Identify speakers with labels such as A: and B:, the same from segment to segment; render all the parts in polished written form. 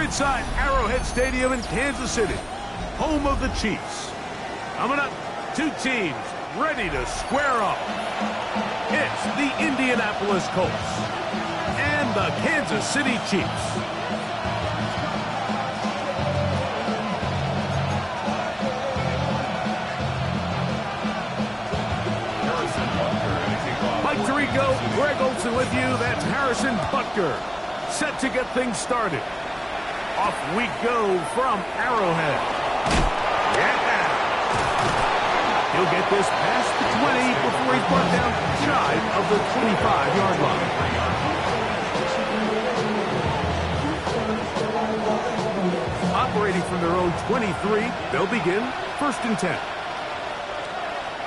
A: inside Arrowhead Stadium in Kansas City, home of the Chiefs. Coming up, two teams ready to square up. It's the Indianapolis Colts and the Kansas City Chiefs. Mike Tirico, Greg Olsen with you. That's Harrison Butker, set to get things started. Off we go from Arrowhead. Yeah! He'll get this past the 20 before he's brought down shy of the 25-yard line. Operating from their own 23, they'll begin 1st and 10.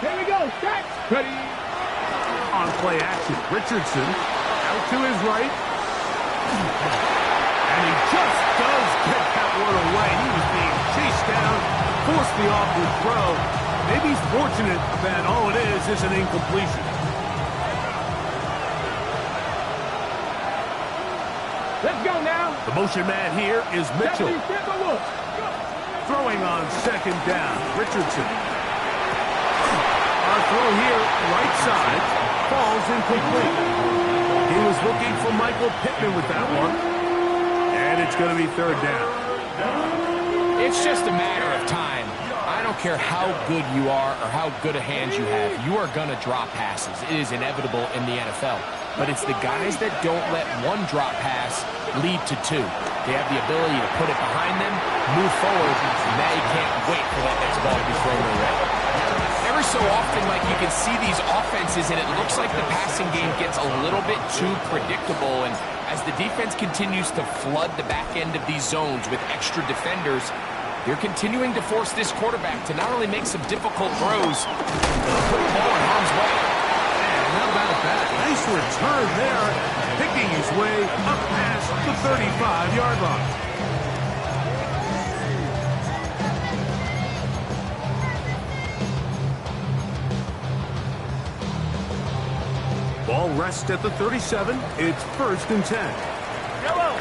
B: Here we go, set, ready.
A: On play action, Richardson out to his right. And he just does get that one away. He was being chased down, forced the awkward throw. Maybe he's fortunate that all it is an incompletion.
B: Let's go now.
A: The motion man here is Mitchell. Throwing on 2nd down, Richardson. Our throw here, right side, falls incomplete. He was looking for Michael Pittman with that one. And it's going to be 3rd down.
C: It's just a matter of time. I don't care how good you are or how good a hand you have. You are going to drop passes. It is inevitable in the NFL. But it's the guys that don't let one drop pass lead to 2. They have the ability to put it behind them, move forward, and now you can't wait for that next ball to be thrown their way. Every so often, like, you can see these offenses, and it looks like the passing game gets a little bit too predictable, and as the defense continues to flood the back end of these zones with extra defenders, they're continuing to force this quarterback to not only make some difficult throws, but put the ball in harm's way.
A: And how about that? Nice return there, picking his way up past the 35-yard line. Ball rests at the 37. It's 1st and 10.
B: Yellow.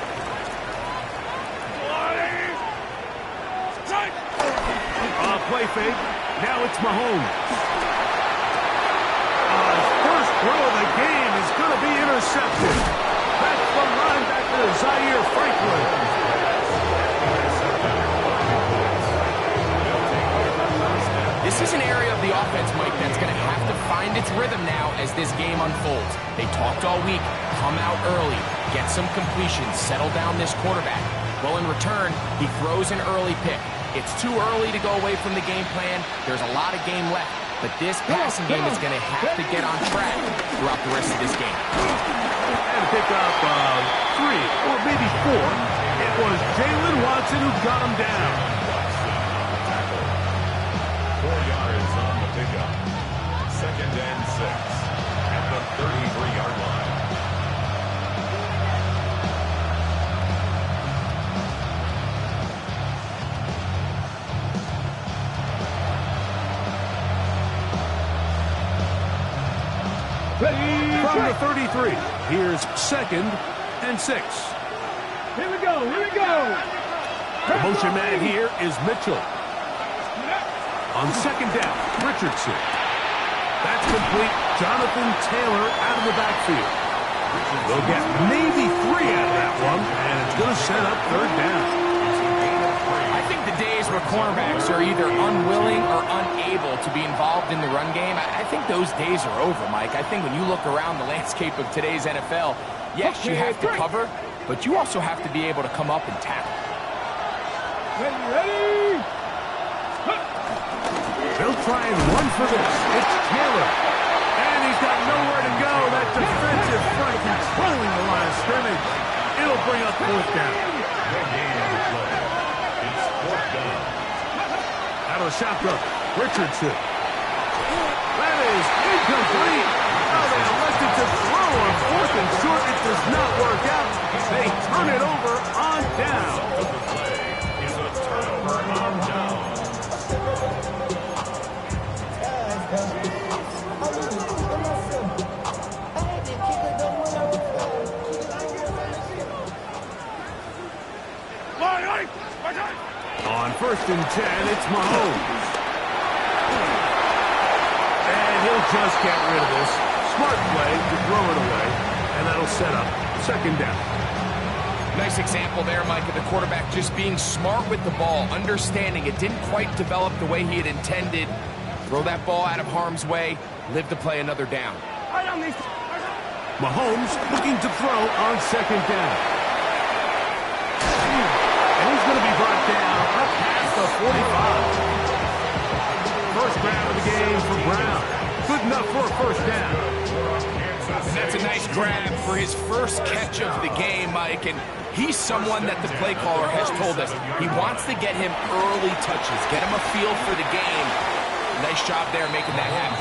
A: Play fake. Now it's Mahomes. His first throw of the game is going to be intercepted. That's the linebacker, Zaire Franklin.
C: This is an area of the offense, Mike, that's going to have to find its rhythm now as this game unfolds. They talked all week, come out early, get some completions, settle down this quarterback. Well, in return, he throws an early pick. It's too early to go away from the game plan. There's a lot of game left, but this passing game is going to have to get on track throughout the rest of this game.
A: And pick up 3 or maybe 4. It was Jalen Watson who got him down.
D: 4 yards on the pickup. 2nd and 6 at the 33-yard line.
A: From the 33, here's 2nd and 6.
B: Here we go, here we go.
A: The motion man here is Mitchell. On 2nd down, Richardson. That's complete. Jonathan Taylor out of the backfield. They'll get maybe 3 out of that one, and it's going to set up 3rd down.
C: I think the days where cornerbacks are either unwilling or unable to be involved in the run game, I think those days are over, Mike. I think when you look around the landscape of today's NFL, yes, you have to cover, but you also have to be able to come up and tackle.
B: Ready?
A: They'll try and run for this. It's Taylor. And he's got nowhere to go. That defensive front controlling the line of scrimmage. It'll bring up 4th down. Out of the shotgun, Richardson. That is incomplete. Oh, they elected to throw on 4th and short. It does not work out. They turn it over on down.
D: The play is a turnover on down.
A: On 1st and 10, it's Mahomes. And he'll just get rid of this. Smart play to throw it away, and that'll set up 2nd down.
C: Nice example there, Mike, of the quarterback just being smart with the ball, understanding it didn't quite develop the way he had intended. Throw that ball out of harm's way, live to play another down.
A: Mahomes looking to throw on 2nd down. And he's going to be brought down up past the 45. First grab of the game for Brown. Good enough for a 1st down.
C: And that's a nice grab for his first catch of the game, Mike. And he's someone that the play caller has told us he wants to get him early touches, get him a feel for the game. Nice job there making that happen.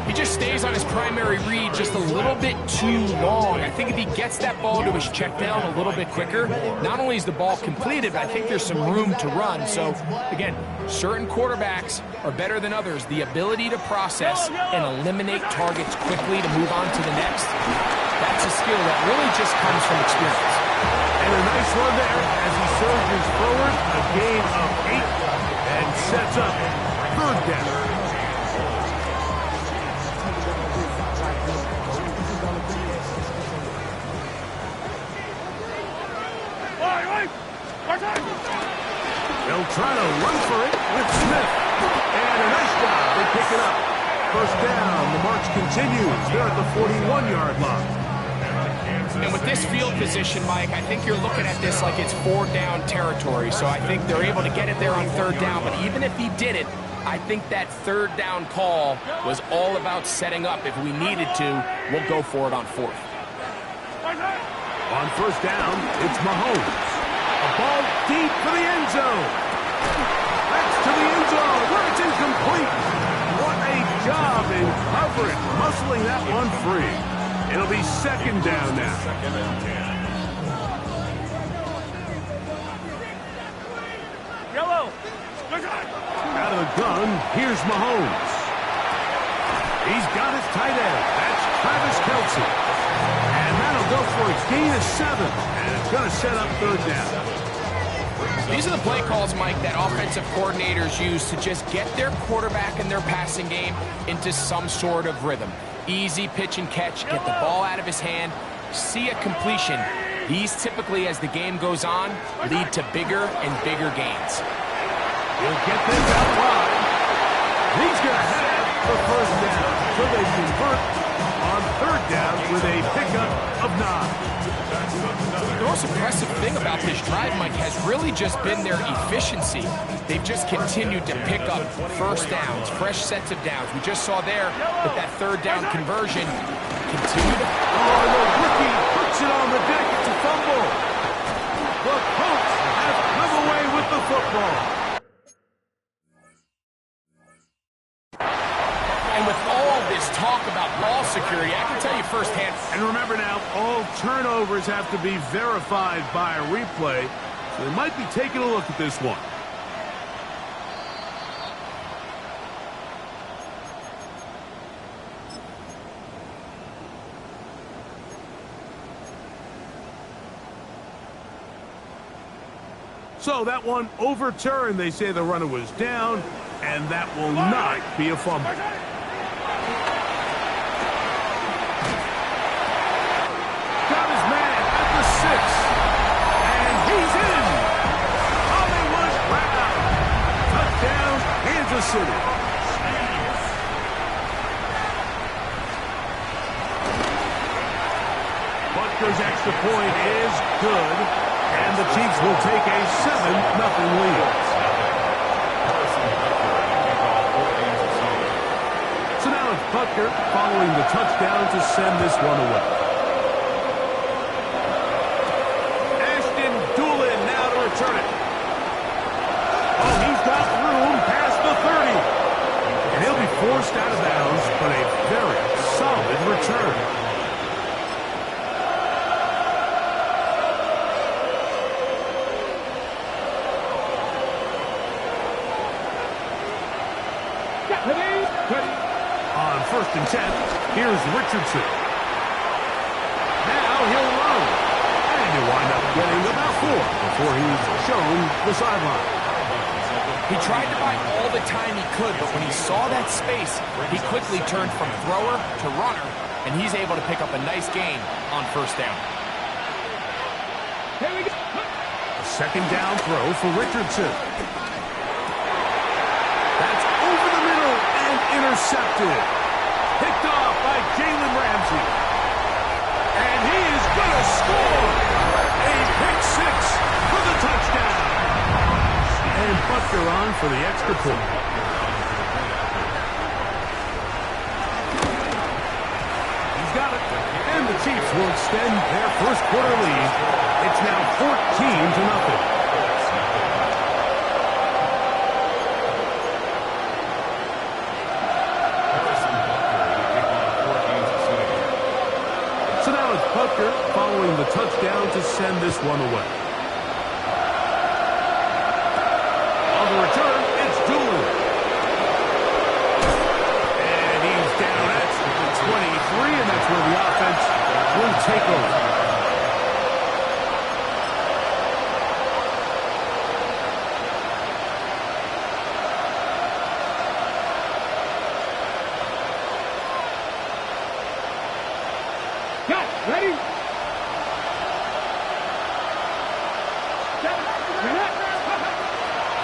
C: He just stays on his primary read just a little bit too long. I think if he gets that ball to his check down a little bit quicker, not only is the ball completed, but I think there's some room to run. So, again, certain quarterbacks are better than others. The ability to process and eliminate targets quickly to move on to the next, that's a skill that really just comes from experience.
A: And a nice run there as he surges forward, a gain of 8, and sets up 3rd down. They'll try to run for it with Smith. And a nice job. They pick it up. 1st down. The march continues. They're at the 41-yard line.
C: And with this field position, Mike, I think you're looking at this like it's 4-down territory. So I think they're able to get it there on 3rd down. But even if he did it, I think that 3rd down call was all about setting up. If we needed to, we'll go for it on 4th.
A: On 1st down, it's Mahomes. A ball deep for the end zone. That's to the end zone where it's incomplete. What a job in covering, muscling that one free. It'll be 2nd down now.
D: 2nd and 10.
B: Yellow.
A: Out of the gun, here's Mahomes. He's got his tight end. That's Travis Kelce. And that'll go for a gain of 7. And it's going to set up 3rd down.
C: These are the play calls, Mike, that offensive coordinators use to just get their quarterback and their passing game into some sort of rhythm. Easy pitch and catch, get the ball out of his hand, see a completion. These typically, as the game goes on, lead to bigger and bigger gains.
A: He'll get this out wide. He's going to have the 1st down. So they convert on 3rd down with a pickup of 9.
C: The most impressive thing about this drive, Mike, has really just been their efficiency. They've just continued to pick up 1st downs, fresh sets of downs. We just saw there that 3rd down conversion continued.
A: Oh, the rookie puts it on the deck. It's a fumble. The Colts have come away with the football.
C: And with all this talk about ball security, I can tell you firsthand.
A: And remember now, all turnovers have to be verified by a replay, so they might be taking a look at this one. So that one overturned. They say the runner was down, and that will not be a fumble. Got his man at the 6, and he's in. Hollywood Brown. Touchdown, Kansas City. Butker's extra point is good, and the Chiefs will take a 7-0 lead. So now it's Butker following the touchdown to send this one away. Ashton Doolin now to return it. Oh, he's got room past the 30. And he'll be forced out of bounds, but a very solid return. On 1st and 10, here's Richardson. Now he'll run. And he'll wind up getting about 4 before he's shown the sideline.
C: He tried to buy all the time he could, but when he saw that space, he quickly turned from thrower to runner, and he's able to pick up a nice gain on first down.
B: Here we go.
A: A second down throw for Richardson. That's over the middle and intercepted. Picked off by Jalen Ramsey. And he is going to score. A pick 6 for the touchdown. And Butker on for the extra point. He's got it. And the Chiefs will extend their first quarter lead. It's now 14-0. So now it's Butker following the touchdown to send this one away. On the return, it's Doolin. And he's down at 23, and that's where the offense will take over.
B: Ready?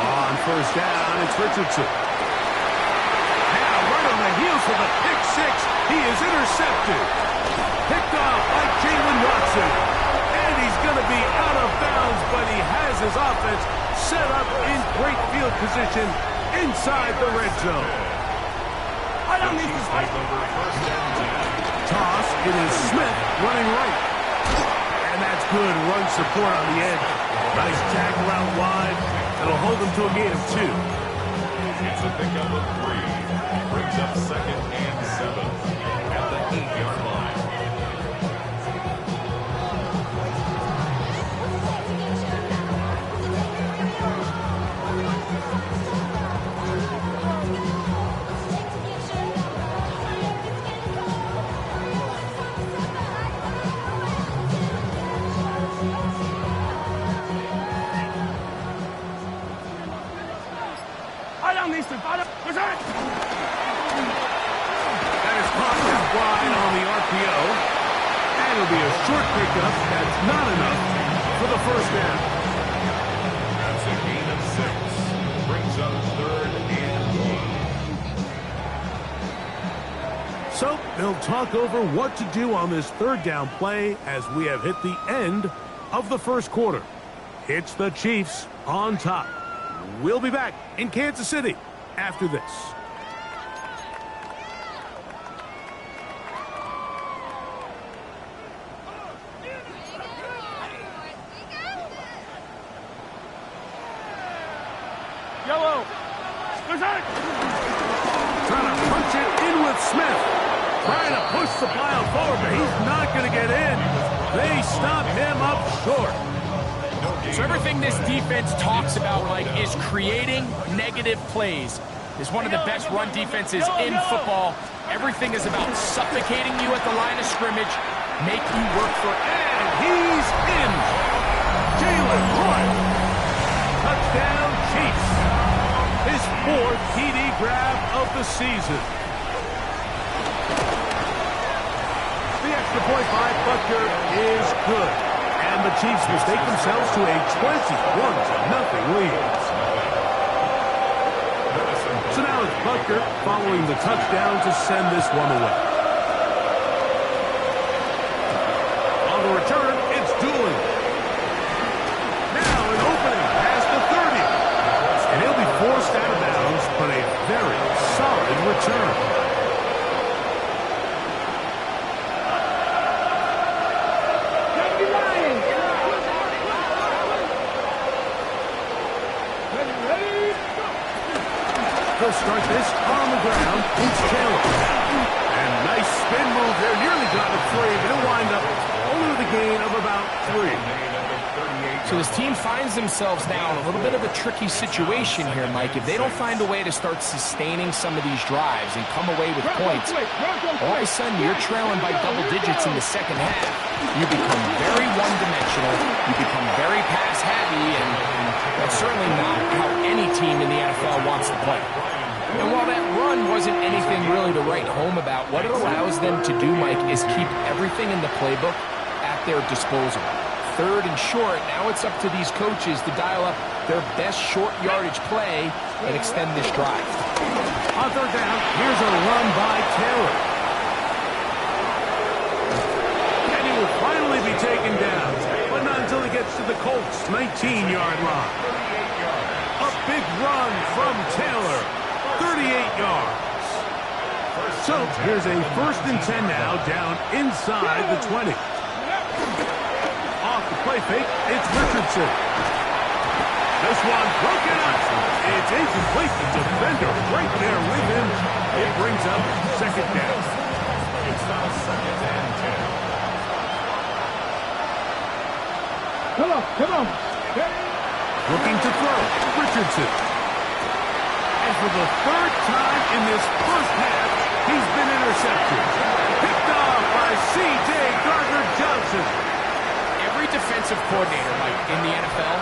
A: On first down, it's Richardson. Now right on the heels of the pick 6, he is intercepted. Picked off by Jalen Watson. And he's going to be out of bounds, but he has his offense set up in great field position inside the red zone. I don't need to fight. Toss, it is Smith running right. And that's good run support on the edge. Nice tackle out wide. That'll hold them to a gain of 2.
D: It's a pickup of 3. Brings up 2nd and 7 at the 8-yard line.
A: That is popped out wide on the RPO. And it'll be a short pickup. That's not enough for the first down.
D: That's a gain of 6. Brings up 3rd and 1.
A: So they'll talk over what to do on this third down play as we have hit the end of the first quarter. It's the Chiefs on top. We'll be back in Kansas City after this.
B: Yellow.
A: Trying to punch it in with Smith. Trying to push the pile forward, but he's not going to get in. They stop him up short.
C: So everything this defense talks about, Mike, is creating negative plays. It's one of the best run defenses in football. Everything is about suffocating you at the line of scrimmage, make you work for it.
A: And he's in. Jalen Hurts. Touchdown, Chiefs. His 4th TD grab of the season. The extra point by Butker is good. And the Chiefs mistake themselves to a 21-0 lead. So now it's Butker following the touchdown to send this one away. On the return, it's Doolin. Now an opening past the 30. And he'll be forced out of bounds, but a very solid return. He'll start this on the ground. It's Taylor. And nice spin move there. Nearly got it free, but he'll wind up only with a gain of about 3.
C: So this team finds themselves now in a little bit of a tricky situation here, Mike. If they don't find a way to start sustaining some of these drives and come away with points, all of a sudden you're trailing by double digits in the second half. You become very one-dimensional, you become very pass-heavy, and that's certainly not how any team in the NFL wants to play. And while that run wasn't anything really to write home about, what it allows them to do, Mike, is keep everything in the playbook at their disposal. Third and short, now it's up to these coaches to dial up their best short yardage play and extend this drive.
A: On third down, here's a run by Taylor. And he will finally be taken down, but not until he gets to the Colts' 19-yard line. A big run from Taylor, 38 yards. So here's a 1st and 10 now, down inside the 20. Off the play fake, it's Richardson. This one broken up. It's incomplete. The defender right there with him. It brings up 2nd down.
D: It's now 2nd and 10.
B: Come on.
A: Looking to throw, Richardson. And for the 3rd time in this first half, he's been intercepted. Picked off by C.J. Gardner-Johnson.
C: Every defensive coordinator, Mike, in the NFL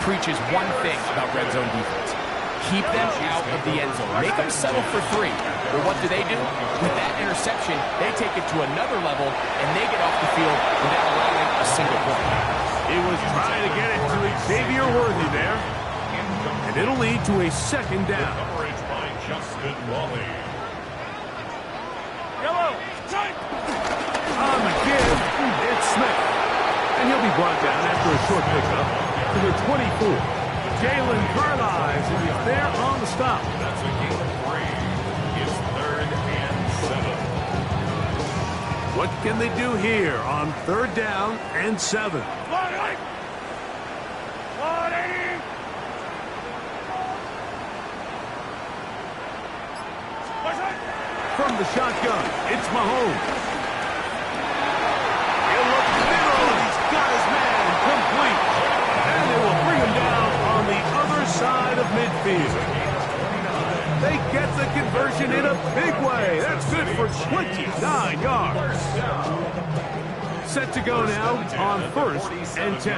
C: preaches one thing about red zone defense. Keep them out of the end zone. Make them settle for 3. Well, what do? With that interception, they take it to another level, and they get off the field without allowing a single point.
A: He was trying to get it to Xavier Worthy there. And it'll lead to a 2nd down.
D: Coverage by Justin Wally.
A: On the give, it's Smith. And he'll be brought down after a short pickup to the 24. Jalen Carlisle, and he's there on the stop.
D: That's a gain of 3. It's 3rd and 7.
A: What can they do here on 3rd down and 7? From the shotgun, it's Mahomes. He'll look middle, and he's got his man complete. And they will bring him down on the other side of midfield. They get the conversion in a big way. That's good for 29 yards. Set to go now on 1st and 10.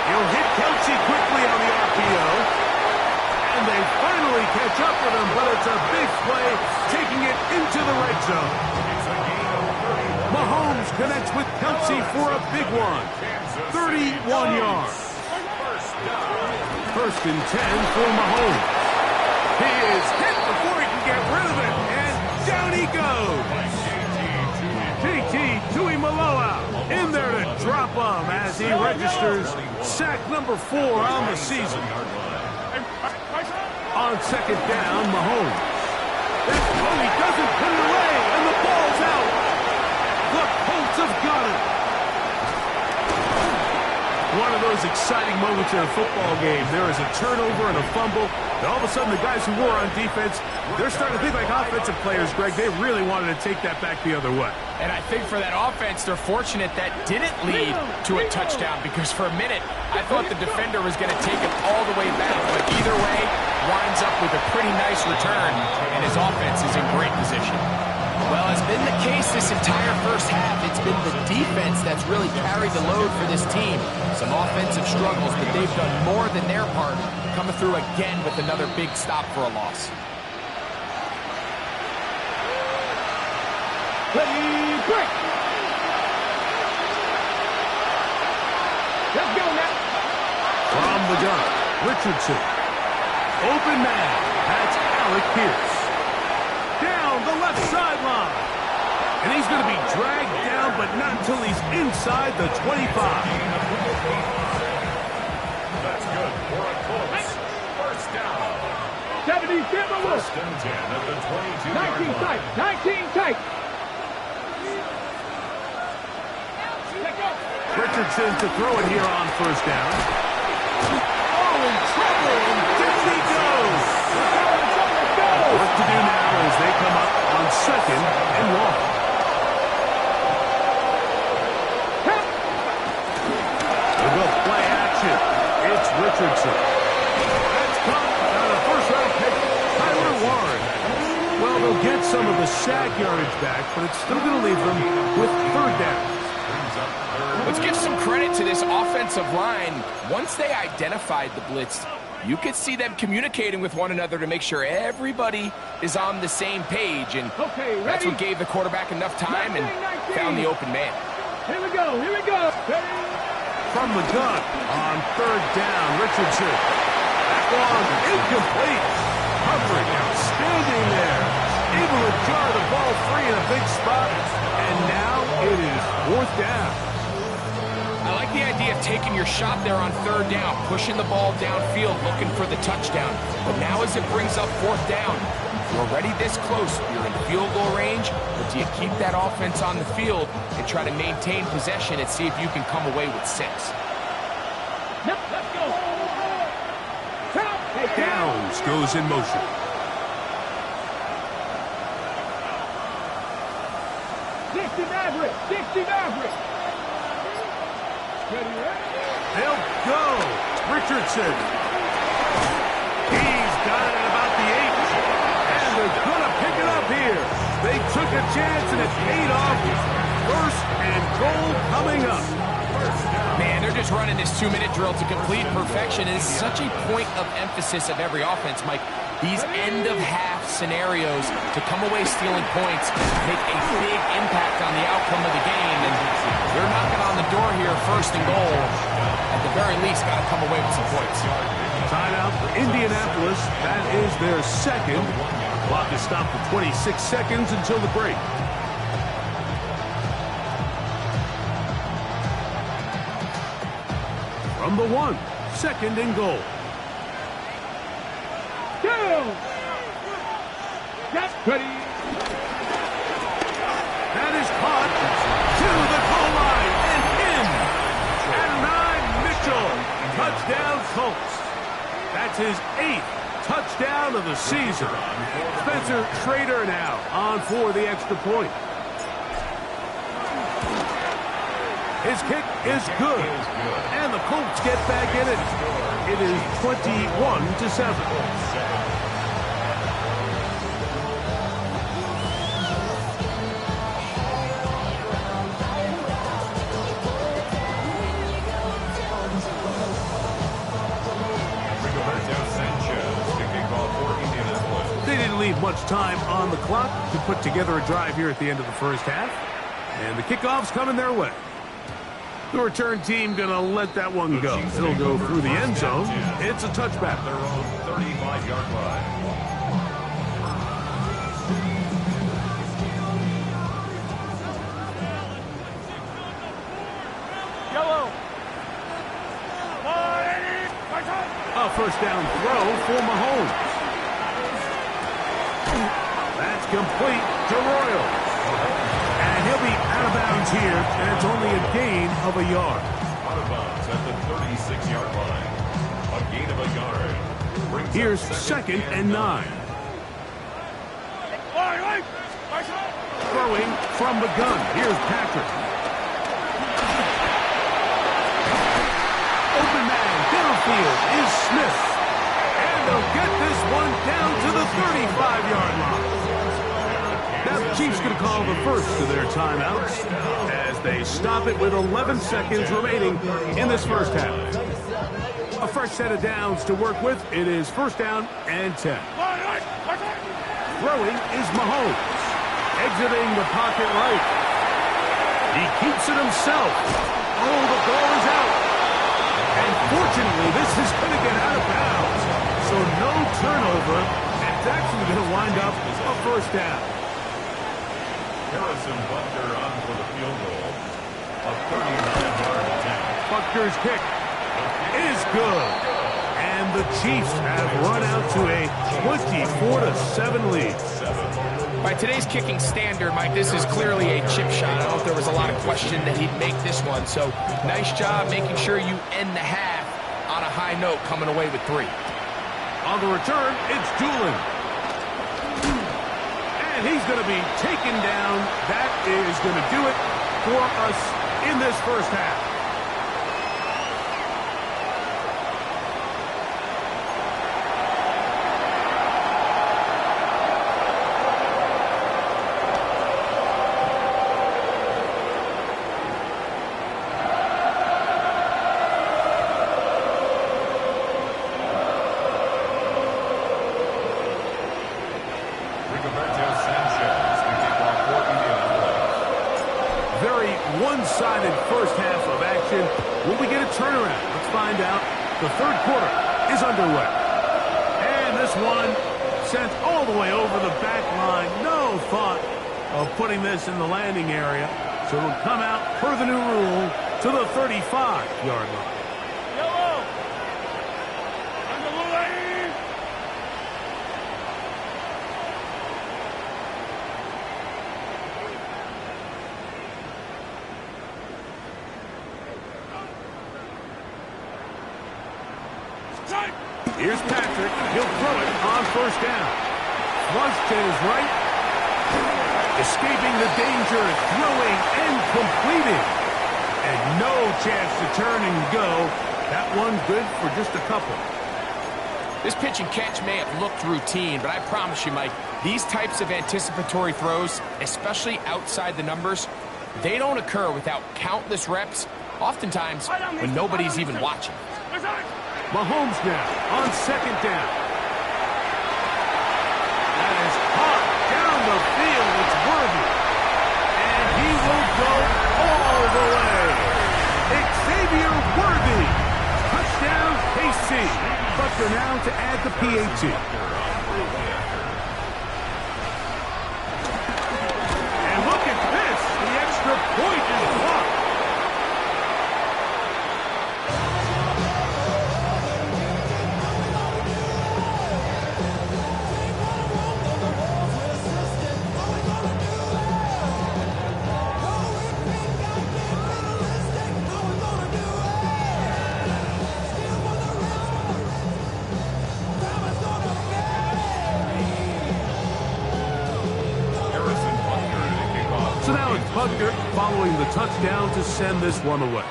A: He'll hit Kelce quickly on the RPO. And they finally catch up with him, but it's a big play, taking it into the red zone. Mahomes connects with Kelce for a big one. 31 yards. 1st and 10 for Mahomes. He is hit before he can get rid of it, and down he goes. JT Tuimoloau in there to drop him as he registers sack number 4 on the season. On 2nd down, Mahomes. He doesn't put it away, and the ball's out. The Colts have got it. One of those exciting moments in a football game. There is a turnover and a fumble. And all of a sudden, the guys who were on defense, they're starting to think like offensive players, Greg. They really wanted to take that back the other way.
C: And I think for that offense, they're fortunate that didn't lead to a touchdown, because for a minute, I thought the defender was going to take it all the way back. But either way, winds up with a pretty nice return, and his offense is in great position. Well, it's been the case this entire first half. It's been the defense that's really carried the load for this team. Some offensive struggles, but they've done more than their part, coming through again with another big stop for a loss.
B: Ready, break. Let's go now.
A: From the gun, Richardson. Open man. That's Alec Pierce. Down the left sideline. And he's going to be dragged down, but not until he's inside the 25.
D: That's good for a Colts. 1st down.
B: 70, get the look.
D: 1st and 10 at the
B: 19
D: 22-yard
B: tight,
D: line.
B: 19 tight.
A: Richardson to throw it here on 1st down. Oh, in trouble, and down he goes. Work to do now as they come up on 2nd and 1. Richardson. That's caught on a first-round pick, Tyler Warren. Well, they'll get some of the sack yardage back, but it's still going to leave them with third down.
C: Let's give some credit to this offensive line. Once they identified the blitz, you could see them communicating with one another to make sure everybody is on the same page, and that's what gave the quarterback enough time and found the open man.
B: Here we go, here we go. Ready?
A: From the gun on third down, Richardson. That one incomplete. Coverage outstanding there. Able to jar the ball free in a big spot, and now it is fourth down.
C: I like the idea of taking your shot there on third down, pushing the ball downfield, looking for the touchdown. But now as it brings up fourth down, you're already this close. You're in field goal range, but do you keep that offense on the field and try to maintain possession and see if you can come away with 6?
B: Yep, let's go.
A: Downs goes in motion.
B: Dixie Maverick, Dixie Maverick. Ready, ready?
A: They'll go. Richardson. He's got it at about the 8. And they're going to pick it up here. They took a chance and it paid off. First and goal coming up.
C: Man, they're just running this 2-minute drill to complete perfection. And it's such a point of emphasis of every offense, Mike. These end-of-half scenarios to come away stealing points make a big impact on the outcome of the game. And they're knocking on the door here, first and goal. At the very least, got to come away with some points.
A: Timeout for Indianapolis. That is their second. Clock is stopped for 26 seconds until the break. From the 1, second and goal.
B: Go! Yes, ready.
A: That is caught to the goal line and in. Adonai Mitchell. Touchdown Colts. That's his 8th touchdown of the season. Spencer Schrader now on for the extra point. His kick is good. And the Colts get back in it. It is 21-7. They didn't leave much time on the clock to put together a drive here at the end of the first half. And the kickoff's coming their way. The return team going to let that one go. It'll go through the end zone. It's a touchback.
D: Their own 35-yard line.
B: Yellow.
A: A first down throw for Mahomes. That's complete to Royal. And he'll be out of bounds here, and it's only a gain of a yard.
D: Out of bounds at the 36-yard line. A gain of a yard. Brings
A: Here's
D: up
A: second and 9. Throwing from the gun. Here's Patrick. Open man downfield is Smith. And they'll get this one down to the 35-yard line. Now the Chiefs going to call the first of their timeouts as they stop it with 11 seconds remaining in this first half. A fresh set of downs to work with. It is first down and 10. Throwing is Mahomes. Exiting the pocket right. He keeps it himself. Oh, the ball is out. And fortunately, this is going to get out of bounds. So no turnover. And it's actually going to wind up a first down.
D: Harrison Butker on for the field goal. A 39-yard attempt.
A: Butker's kick is good. And the Chiefs have run out to a 24-7 lead.
C: By today's kicking standard, Mike, this is clearly a chip shot. I don't know if there was a lot of question that he'd make this one. So nice job making sure you end the half on a high note, coming away with 3.
A: On the return, it's Doolin. And he's going to be taken down. That is going to do it for us in this first half. one-sided first half of action. Will we get a turnaround? Let's find out. The third quarter is underway. And this one sent all the way over the back line. No thought of putting this in the landing area. So it'll come out per the new rule to the 35-yard line.
B: Yellow. On the line.
A: Here's Patrick. He'll throw it on first down. Flush to his right. Escaping the danger, throwing and completing. And no chance to turn and go. That one good for just a couple.
C: This pitch and catch may have looked routine, but I promise you, Mike, these types of anticipatory throws, especially outside the numbers, they don't occur without countless reps, oftentimes when nobody's even watching.
A: Mahomes now on second down. That is hot down the field. It's Worthy. And he will go all the way. Xavier Worthy. Touchdown, KC. Butker now to add the PAT. And look at this. The extra point is blocked. So now it's Butker following the touchdown to send this one away.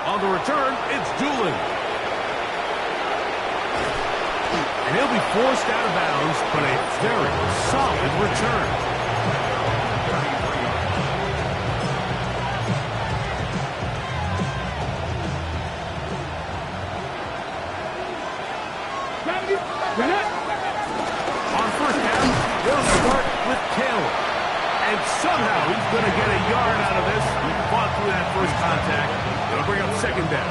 A: On the return, it's Doolin. And he'll be forced out of bounds, but a very solid return. On first down, they'll start with Taylor. And somehow he's going to get a yard out of this. He fought through that first contact. It'll bring up second down.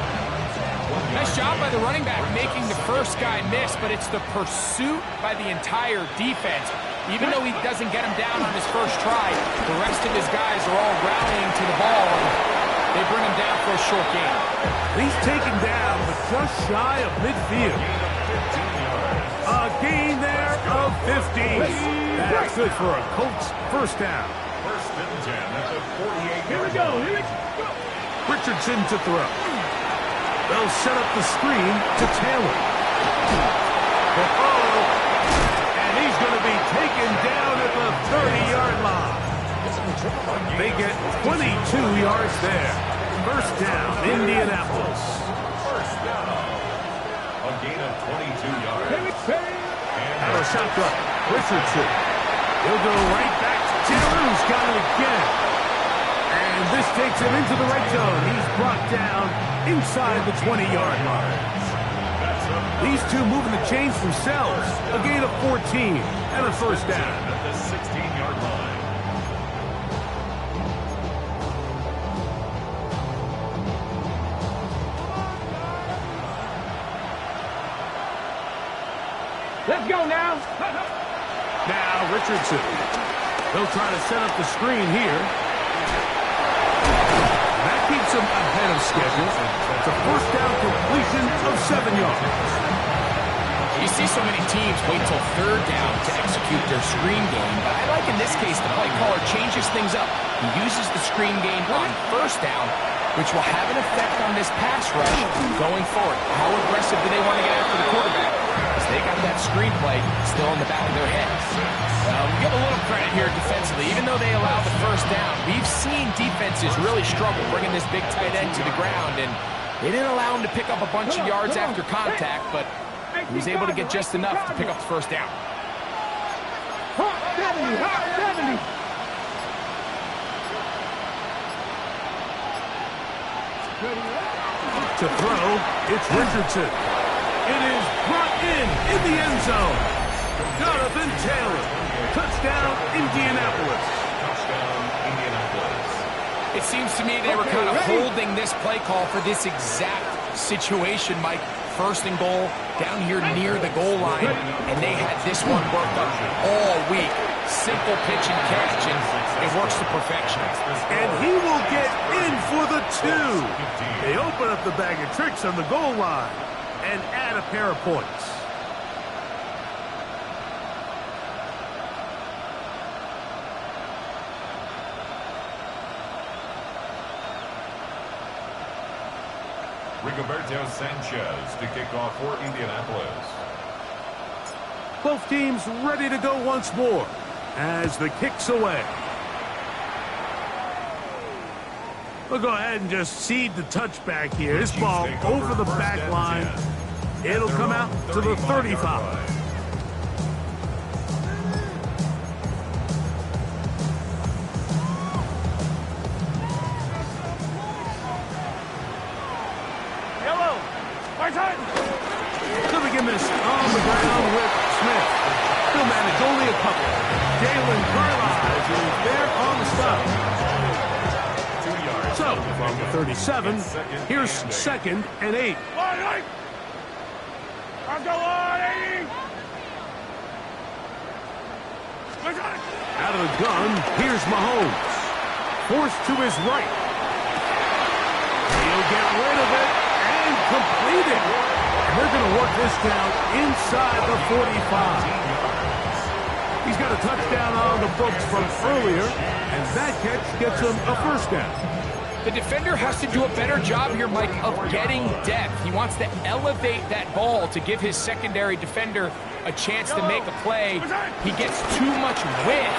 C: Nice job by the running back making the first guy miss, but it's the pursuit by the entire defense. Even though he doesn't get him down on his first try, the rest of his guys are all rallying to the ball, and they bring him down for a short gain.
A: He's taken down, but just shy of midfield. A gain there of 15. That's good for a Colts first down.
D: First and 10 at the 48.
B: Here we go. Here we go.
A: Richardson to throw. They'll set up the screen to Taylor. And he's going to be taken down at the 30-yard line. They get 22 yards there. First down, Indianapolis.
D: First down. A gain of 22 yards.
A: Out of shotgun, Richardson. He'll go right back to Taylor, who's got it again. And this takes him into the red zone. He's brought down inside the 20-yard line. These two moving the chains themselves. A gain of 14 and a first down.
D: At the 16-yard line.
B: Let's go now.
A: Now Richardson. They'll try to set up the screen here. That keeps him ahead of schedule. It's a first down completion of 7 yards.
C: You see so many teams wait till third down to execute their screen game, but I like in this case the play caller changes things up. He uses the screen game on first down, which will have an effect on this pass rush going forward. How aggressive do they want to get after the quarterback? Because they got that screenplay still in the back of their heads. We give a little credit here defensively. Even though they allowed the first down, we've seen defenses really struggle bringing this big tight end to the ground, and they didn't allow him to pick up a bunch of yards after contact, but he was able to get just enough to pick up the first down.
B: Hot 70.
A: To throw, it's Richardson. It is brought in the end zone. Jonathan Taylor. Touchdown, Indianapolis.
D: Touchdown,
C: It seems to me they were kind of holding this play call for this exact situation, Mike. First and goal, down here near the goal line, and they had this one worked up all week. Simple pitch and catch, and it works to perfection.
A: And he will get in for the 2. They open up the bag of tricks on the goal line and add a pair of points.
D: Rigoberto Sanchez to kick off for Indianapolis.
A: Both teams ready to go once more as the kick's away. We'll go ahead and just cede the touchback here. This ball over the back line. It'll come out to the 35.
B: Martin!
A: To begin this on the ground with Smith. He'll manage only a couple. Jalen Carlisle is there on the stop.
D: 2 yards.
A: So, from the 37, here's 2nd and 8.
B: Let's go on, 80!
A: Out of the gun, here's Mahomes. Forced to his right. He'll get rid of it and complete it. And they're going to work this down inside the 45. He's got a touchdown on the books from earlier, and that catch gets him a first down.
C: The defender has to do a better job here, Mike, of getting depth. He wants to elevate that ball to give his secondary defender a chance to make a play. He gets too much width,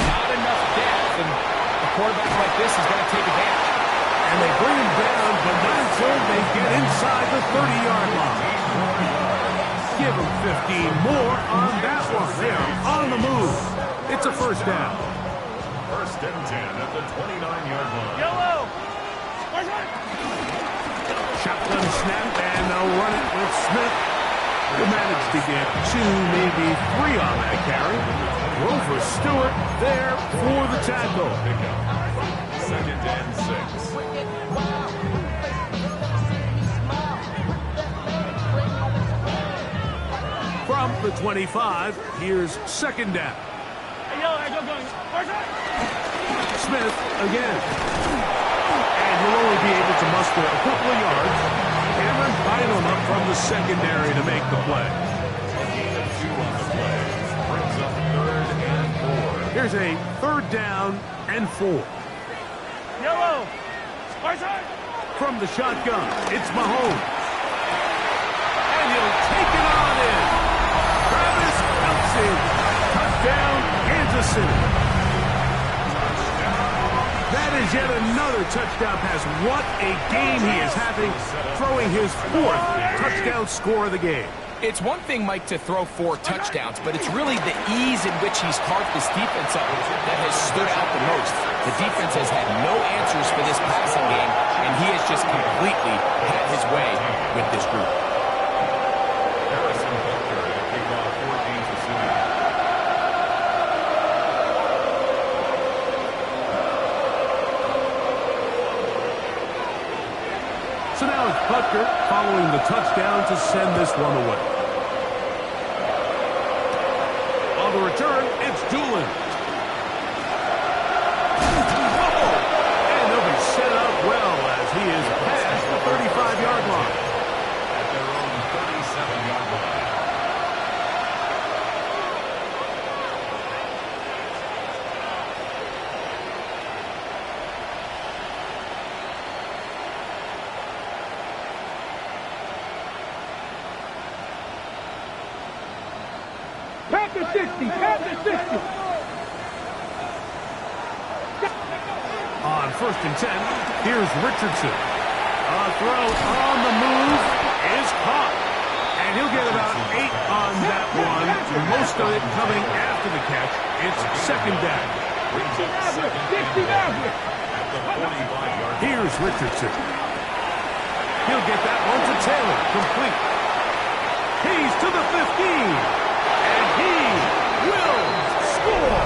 C: not enough depth, and a quarterback like this is going to take advantage.
A: And they bring him down, but not until they get inside the 30-yard line. Give him 15 more on that one. They are on the move. It's a first down.
D: First and 10 at the 29-yard line.
B: Yellow!
A: Shotgun snap, and they'll run it with Smith. They managed to get 2, maybe 3 on that carry. Rover Stewart there for the tackle.
D: Pickup. 2nd and 6.
A: From the 25, here's 2nd down.
B: Hey, yellow, I go going.
A: Smith again. And he'll only be able to muster a couple of yards. Cameron Bynum up from the secondary to make the play.
D: 2 on the play. Brings up 3rd and 4.
A: Here's a 3rd down and 4.
B: Yellow!
A: From the shotgun, it's Mahomes. And he'll take it on in. Travis Kelce. Touchdown, Kansas City. That is yet another touchdown pass. What a game he is having, throwing his 4th touchdown score of the game.
C: It's one thing, Mike, to throw 4 touchdowns, but it's really the ease in which he's carved this defense up that has stood out the most. The defense has had no answers for this passing game, and he has just completely had his way with this group.
D: Harrison Butker to kick off for Kansas City.
A: So now it's Butker following the touchdown to send this one away. On the return, it's Doolin. And they'll be set up well as he is past the 35-yard line.
D: At their own 37-yard line.
B: Pat the 60! Pat the 60!
A: On 1st and 10, here's Richardson. A throw on the move is caught. And he'll get about 8 on that one. Most of it coming after the catch. It's 2nd down.
D: Brings up 2nd and 10 at the 45-yard line.
A: Here's Richardson. He'll get that one to Taylor. Complete. He's to the 15. And he will score.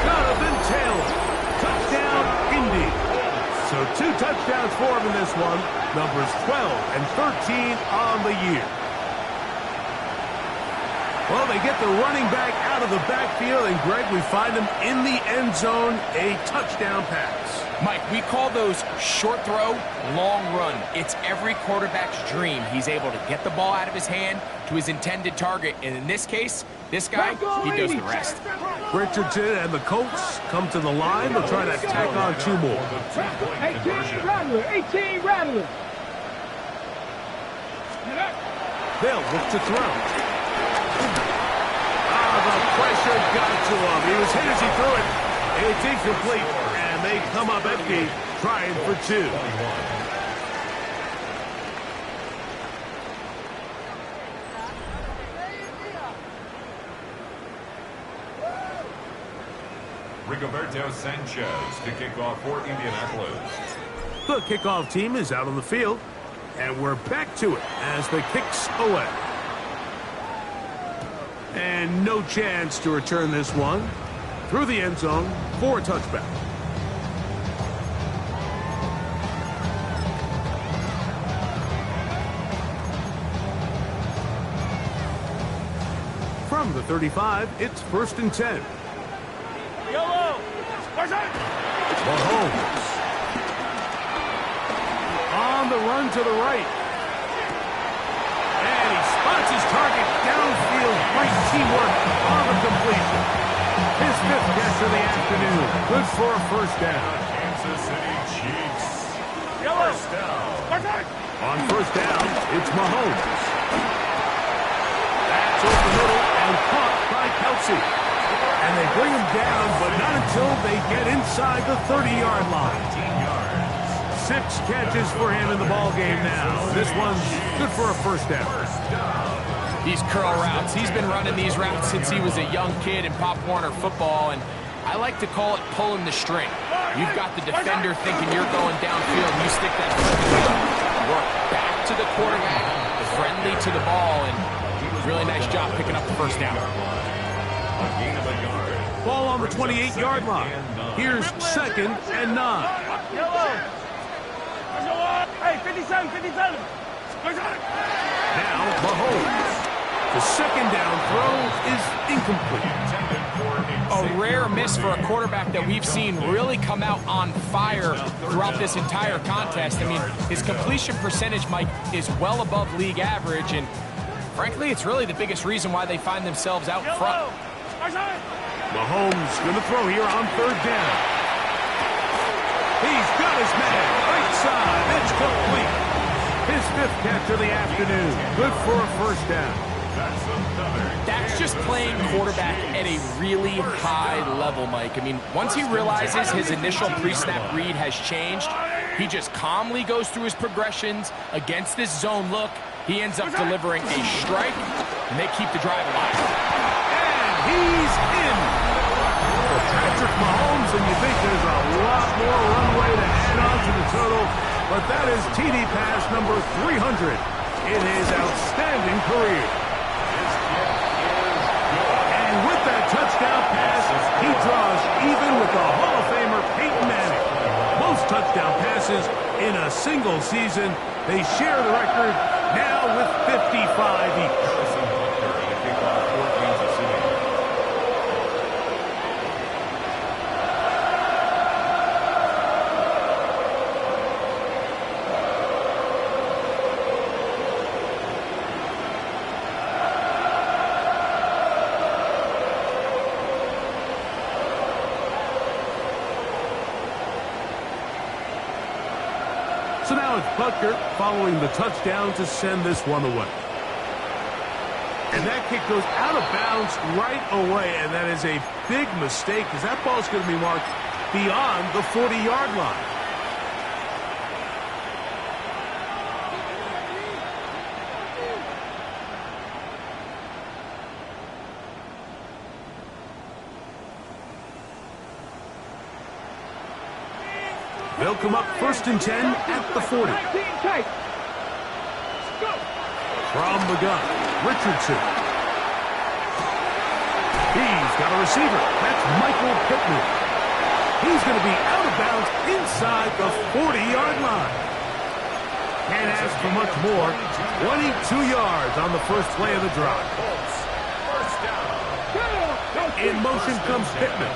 A: Jonathan Taylor. Touchdown, Indy. touchdowns for him in this one. Numbers 12 and 13 on the year. Well, they get the running back out of the backfield, and Greg, we find him in the end zone, a touchdown pass.
C: Mike, we call those short throw, long run. It's every quarterback's dream. He's able to get the ball out of his hand to his intended target, and in this case, this guy, he does the rest.
A: Richardson and the Colts come to the line. They'll try to tack on 2 more.
B: 18 Rattler, 18 Rattler.
A: They'll look to throw. The pressure got to him. He was hit as he threw it. It's incomplete, and they come up empty, trying for 2.
D: Rigoberto Sanchez to kick off for Indianapolis.
A: The kickoff team is out on the field, and we're back to it as the kick's away. And no chance to return this one through the end zone for a touchback. From the 35, it's 1st and 10.
B: Yellow.
A: Mahomes. On the run to the right. And he spots his target downfield. Great teamwork on the completion. His 5th catch of the afternoon. Good for a 1st down.
D: Kansas City Chiefs.
B: First
D: down.
A: On 1st down, it's Mahomes. That's over the middle and caught by Kelsey. And they bring him down, but not until they get inside the 30-yard line. 6 catches for him in the ballgame now. This one's good for a 1st down.
C: These curl routes, he's been running these routes since he was a young kid in Pop Warner football, and I like to call it pulling the string. You've got the defender thinking you're going downfield, and you stick that work back to the quarterback, friendly to the ball, and really nice job picking up the 1st down.
A: Ball on the 28-yard line. Here's 2nd and 9.
B: Hey, 57, 57.
A: Now Mahomes. The 2nd down throw is incomplete.
C: A rare miss for a quarterback that we've seen really come out on fire throughout this entire contest. I mean, his completion percentage, Mike, is well above league average, and frankly, it's really the biggest reason why they find themselves out front.
A: Mahomes going to throw here on 3rd down. He's got his man. Right side. It's complete. His 5th catch of the afternoon. Good for a 1st down.
C: That's just playing quarterback at a really high level, Mike. I mean, once he realizes his initial pre-snap read has changed, he just calmly goes through his progressions against this zone look. He ends up delivering a strike, and they keep the drive alive.
A: And he's in. For Patrick Mahomes, and you think there's a lot more runway to add on to the total, but that is TD pass number 300 in his outstanding career. And with that touchdown pass, he draws even with the Hall of Famer Peyton Manning. Most touchdown passes in a single season. They share the record now with 55 each. So now it's Butker following the touchdown to send this one away. And that kick goes out of bounds right away, and that is a big mistake because that ball is going to be marked beyond the 40-yard line. They'll come up 1st and 10 at the 40. From the gun, Richardson. He's got a receiver. That's Michael Pittman. He's going to be out of bounds inside the 40-yard line. Can't ask for much more. 22 yards on the first play of the drive. In motion comes Pittman.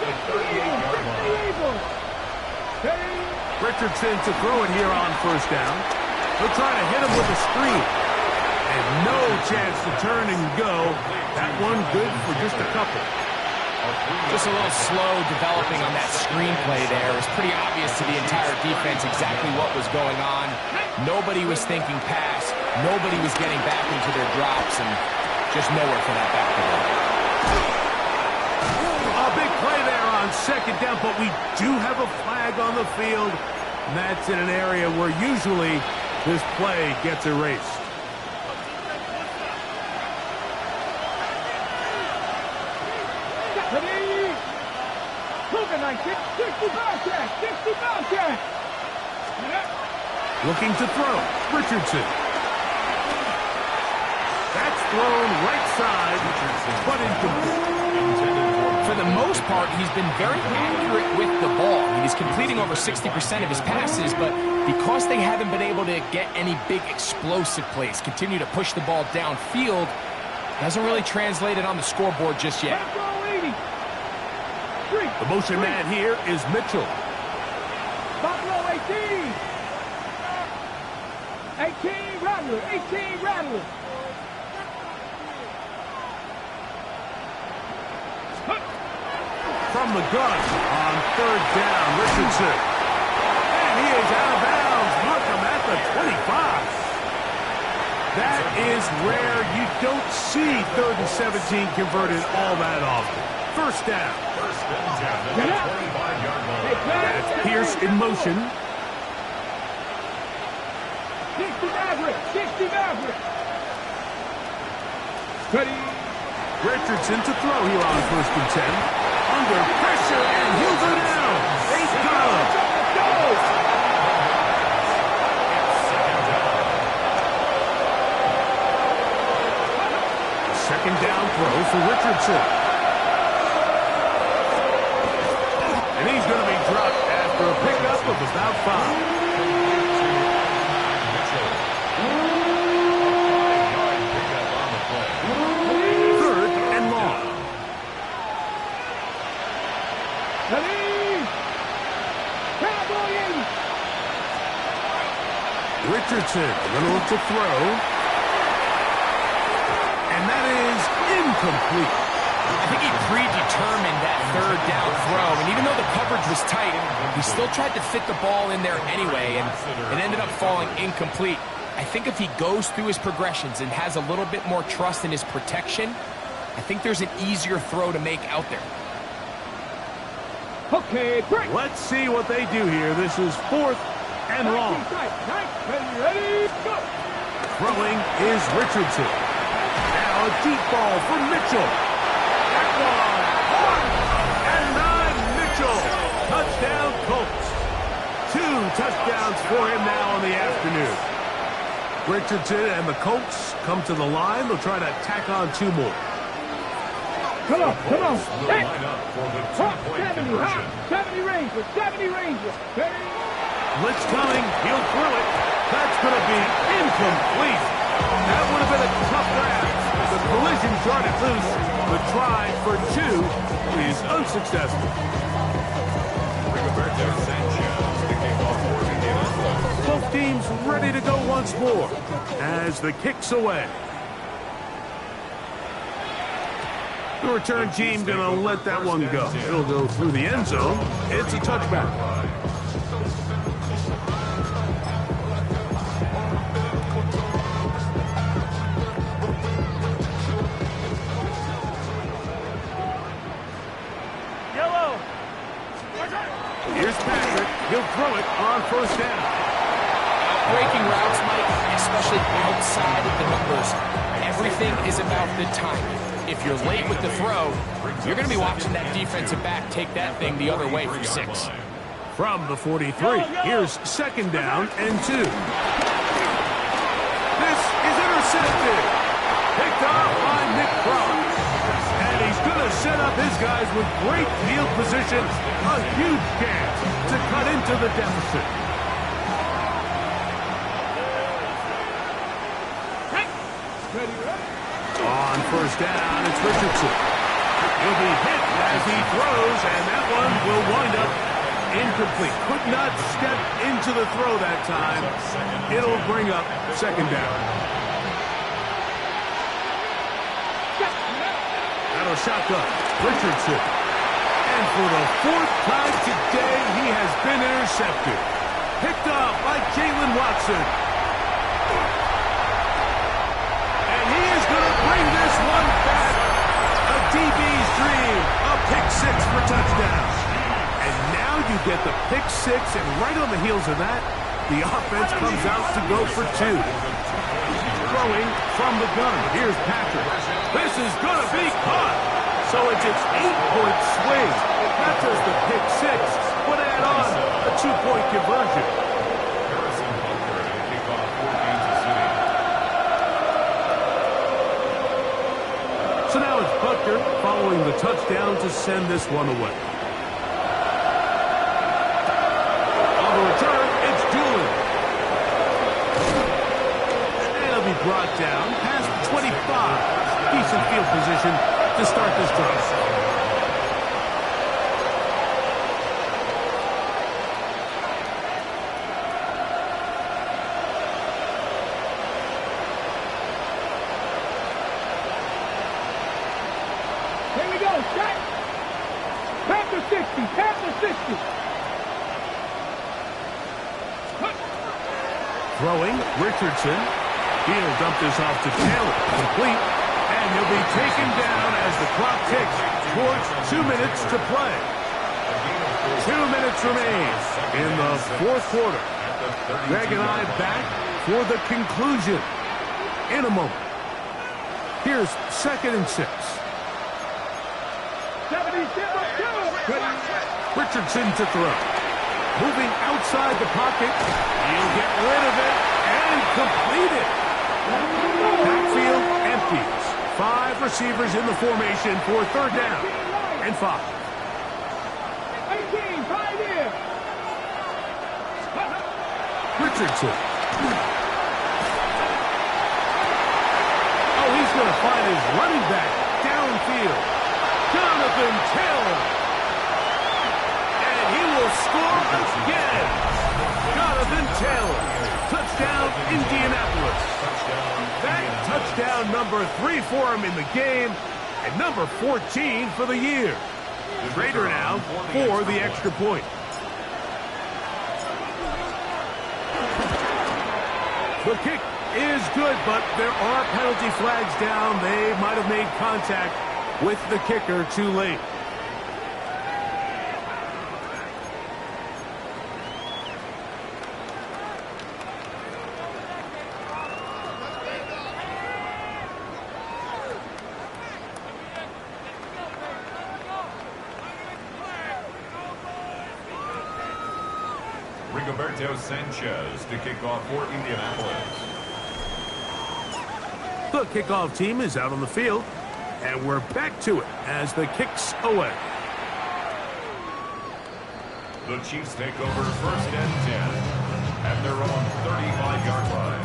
A: Richardson to throw it here on first down. They'll try to hit him with a screen. And no chance to turn and go. That one good for just a couple.
C: Just a little slow developing on that screenplay there. It was pretty obvious to the entire defense exactly what was going on. Nobody was thinking pass. Nobody was getting back into their drops, and just nowhere for that back to go.
A: A big play there on second down, but we do have a flag on the field. And that's in an area where usually this play gets erased. Looking to throw. Richardson. That's thrown right side, but incomplete.
C: For the most part, he's been very accurate with the ball. He's completing over 60% of his passes, but because they haven't been able to get any big explosive plays, continue to push the ball downfield, hasn't really translated on the scoreboard just yet.
A: The motion man here is Mitchell.
B: Buffalo 18. 18 Rattler. 18 Rattler.
A: From the gun on third down, Richardson. And he is out of bounds. Markham at the 25. That is rare. You don't see 3rd and 17 converted all that often. First down. That's Pierce in motion.
B: 60 Maverick. 60 Maverick. Ready.
A: Richardson to throw here on 1st and 10. Under pressure, and he'll go down. He's gone. Second down throw for Richardson. And he's going to be dropped after a pickup of about 5. Richardson, a little to throw. And that is incomplete.
C: I think he predetermined that 3rd down throw, and even though the coverage was tight, he still tried to fit the ball in there anyway, and it ended up falling incomplete. I think if he goes through his progressions and has a little bit more trust in his protection, I think there's an easier throw to make out there.
B: Okay, break.
A: Let's see what they do here. This is 4th and long.
B: Ready, go.
A: Throwing is Richardson. Now a deep ball for Mitchell. That one. And 9, Mitchell. Touchdown, Colts. 2 touchdowns for him now in the afternoon. Richardson and the Colts come to the line. They'll try to tack on 2 more.
B: Come on, come on. Hey.
D: Line up for the
B: 70, 70 Rangers, 70 Rangers. Ready.
A: Blitz coming. He'll throw it. That's going to be incomplete. That would have been a tough grab. The collision jarred it loose. The try for 2 is unsuccessful.
D: Rigoberto Sanchez, the kickoff for Indianapolis.
A: Both teams ready to go once more as the kick's away. The return team going to let that one go. It'll go through the end zone. It's a touchback. Here's Patrick. He'll throw it on 1st down.
C: Breaking routes, Mike, especially outside of the numbers, everything is about the timing. If you're late with the throw, you're going to be watching that defensive back take that thing the other way for 6.
A: From the 43, here's 2nd down and 2. This is intercepted. Picked off by Nick Cross. And he's going to to set up his guys with great field position. A huge chance to cut into the deficit. On first down, it's Richardson. He'll be hit as he throws, and that one will wind up incomplete. Could not step into the throw that time. It'll bring up second down. Out of shotgun, Richardson. And for the fourth time today, he has been intercepted. Picked up by Jalen Watson. And he is going to bring this one back. A DB's dream. A pick six for touchdown. And now you get the pick six, and right on the heels of that, the offense comes out to go for two. Throwing from the gun. Here's Patrick. This is going to be caught. So it's an 8-point swing. Not just the pick six, but add on a 2-point conversion.
D: Harrison Butker to kick off for Kansas City.
A: So now it's Butker following the touchdown to send this one away. On the return, it's Doolin. And he'll be brought down past the 25. Decent field position to start this drive.
B: Here we go, set. Panther 60, Panther 60.
A: Throwing, Richardson. He'll dump this off to Taylor. Complete. And he'll be taken down as the clock ticks towards 2 minutes to play. 2 minutes remain in the fourth quarter. Greg and I back for the conclusion in a moment. Here's 2nd and 6.
B: 72.
A: Richardson to throw. Moving outside the pocket. He'll get rid of it and complete it. Backfield empties. 5 receivers in the formation for 3rd down and 5.
B: 18, 5 here.
A: Richardson. Oh, he's going to find his running back downfield. Jonathan Taylor. And he will score again. Jonathan Taylor. Touchdown, Indianapolis. That touchdown number 3 for him in the game, and number 14 for the year. Trader now for the extra point. The kick is good, but there are penalty flags down. They might have made contact with the kicker too late.
D: Rigoberto Sanchez to kick off for Indianapolis.
A: The kickoff team is out on the field, and we're back to it as the kick's away.
D: The Chiefs take over 1st and 10 at their own 35-yard line.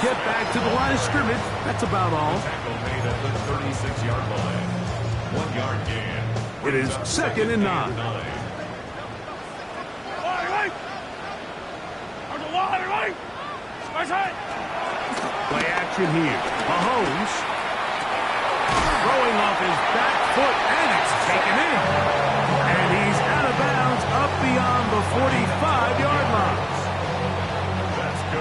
A: Get back to the line of scrimmage. That's about all.
D: Tackle made at the 36-yard line. 1-yard gain.
A: It is 2nd and 9. Play action here. Mahomes throwing off his back foot, and it's taken in. And he's out of bounds up beyond the 45-yard line.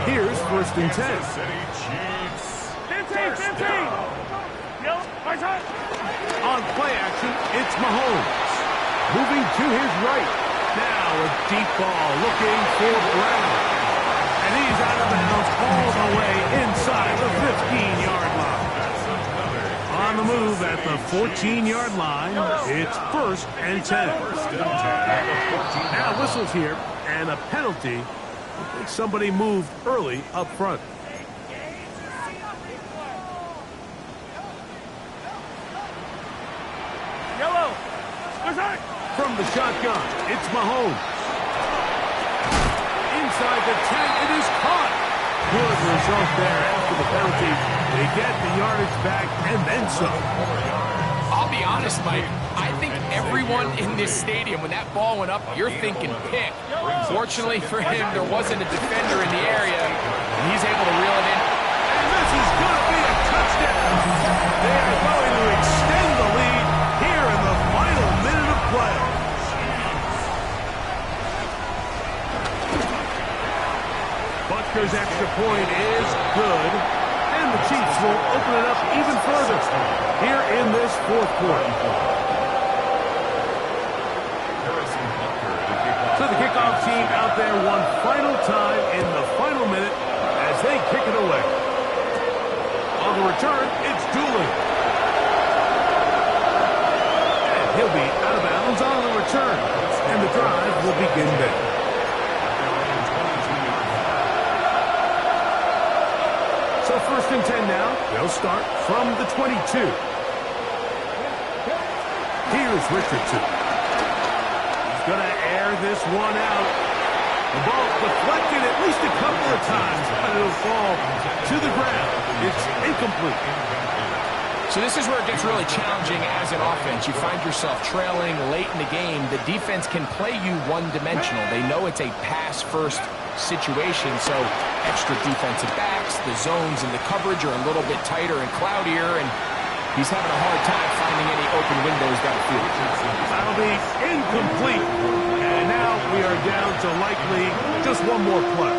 A: Here's 1st and 10.
D: City Chiefs.
A: On play action, it's Mahomes. Moving to his right. Now a deep ball looking for Brown. And he's out of bounds all the way inside the 15-yard line. On the move at the 14-yard line, it's 1st and 10. Now whistles here and a penalty. I think somebody moved early up front. From the shotgun, it's Mahomes. Inside the 10, it is caught. Good result there after the penalty. They get the yardage back and then some.
C: I'll be honest, Mike. I think everyone in this stadium, when that ball went up, you're thinking pick. Fortunately for him, there wasn't a defender in the area, and he's able to reel it in.
A: And this is going to be a touchdown. They are going to extend the lead here in the final minute of play. Butker's extra point is good, and the Chiefs will open it up even further here in this 4th quarter. So the kickoff team out there one final time in the final minute as they kick it away. On the return, it's Doolin. And he'll be out of bounds on the return, and the drive will begin there. So 1st and 10 now. They'll start from the 22. Here's Richardson. He's going to air this one out. The ball deflected at least a couple of times, but it'll fall to the ground. It's incomplete.
C: So this is where it gets really challenging as an offense. You find yourself trailing late in the game. The defense can play you one-dimensional. They know it's a pass-first situation, so extra defensive backs, the zones and the coverage are a little bit tighter and cloudier, and he's having a hard time finding any open windows downfield.
A: That'll be incomplete. And now we are down to likely just one more play.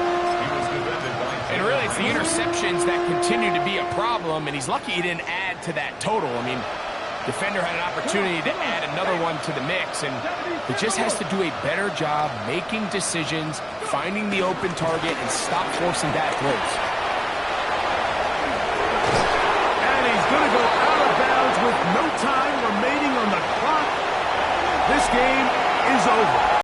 C: And really, it's the interceptions that continue to be a problem, and he's lucky he didn't add to that total. I mean, defender had an opportunity to add another one to the mix, and he just has to do a better job making decisions, finding the open target, and stop forcing bad throws.
A: And he's going to go out of bounds with no time remaining on the clock. This game